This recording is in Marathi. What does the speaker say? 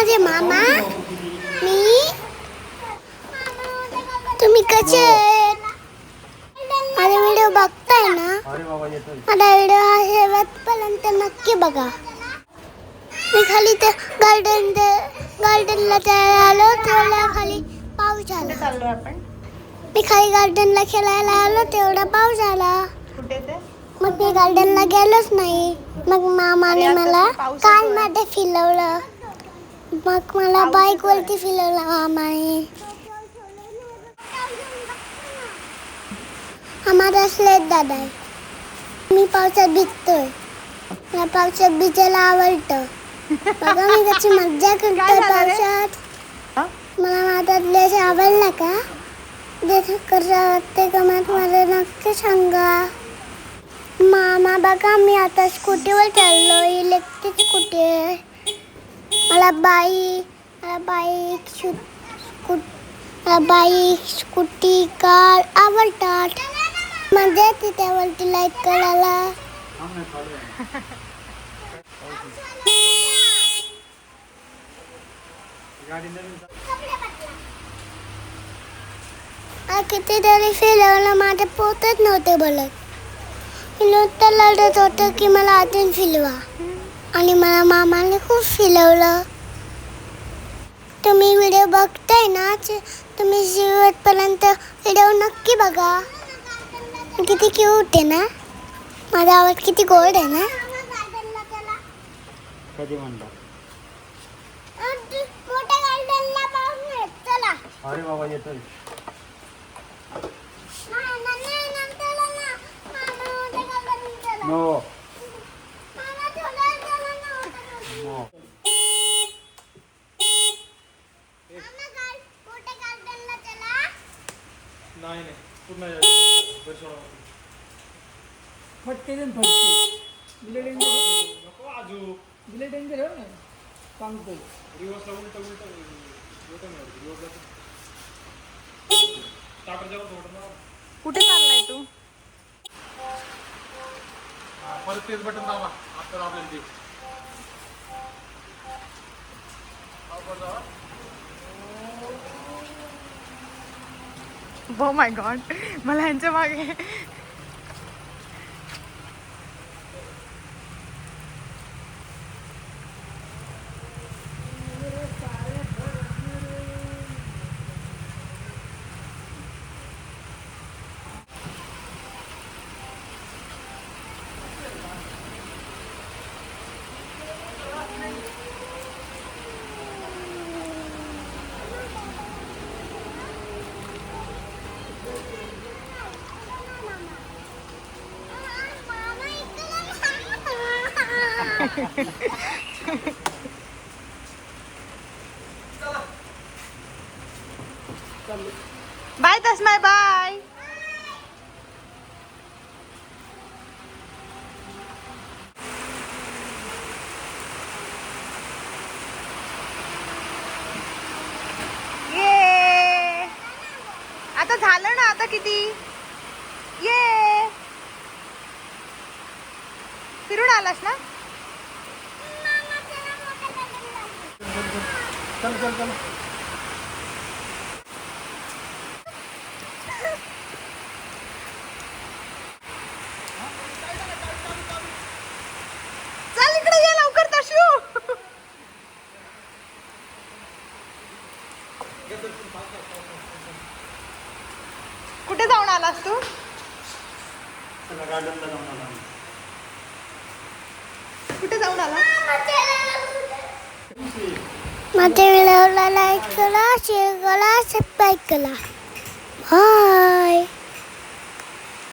माझे मामा मी तुम्ही कसे आहेत माझा व्हिडिओ बघताय ना माझा व्हिडिओ हा शेवटपर्यंत नक्की बघा मी खाली ते गार्डनला आलो तेवढ्या खाली पाऊस आला चाललोय आपण मी खाली गार्डनला खेळायला आलो तेवढा पाऊस आला कुठे ते मग मी गार्डनला गेलोच नाही मग मामाने मला कार मध्ये फिरवलं मग मला बाईक वरती फिरवलं मामाने आम्हाला स्लेट दादा आहे मी पावसात भिजतोय मला पावसात भिजायला आवडतं बघा मी कशी मज्जा करतोय पावसात मला माझा ड्रेस आवडला का ड्रेस कसा वाटते का मला नक्की सांगा मामा बघा मी आता स्कूटीवर चाललो इलेक्ट्रिक स्कूटी आहे मला बाईक स्कूटी कार आवडतात मजा येते त्यावरती लाईक करायला कितीतरी फिरवलं माझ्या पोतच नव्हते बोलत मी नुसतं लढत होतं की मला अजून फिरवा आणि मला मामाने खूप फिरवलं तुम्ही व्हिडिओ बघताय ना तुम्ही शेवटपर्यंत व्हिडिओ नक्की बघा किती क्यूट आहे ना माझा आवाज किती गोड आहे ना कधी म्हणता मोठ्या गार्डनला पाहून चला अरे बाबा येतोय नो नो नाही पूर्ण फटके देऊन फटके दिले डेंजर नको आजू दिले डेंजर हो ना सांगतोय रिवर्सला उलट स्टार्टर जेव्हा सोडत ना कुठे चाललाय तू परत तेच बटन दाबा आता दाबेल ते ओ माय गॉड मला ह्यांच्या मागे बाय तस्माय बाय ये आता झालं ना आता किती ये फिरून आलास ना चल चल चल चल इकडे ये लवकर तशू कुठे जाऊन आलास तू गार्डनला जाऊन आला कुठे जाऊन आला माझ्या व्हिडिओला लाईक करा शेअर करा सबस्क्राईब करा बाय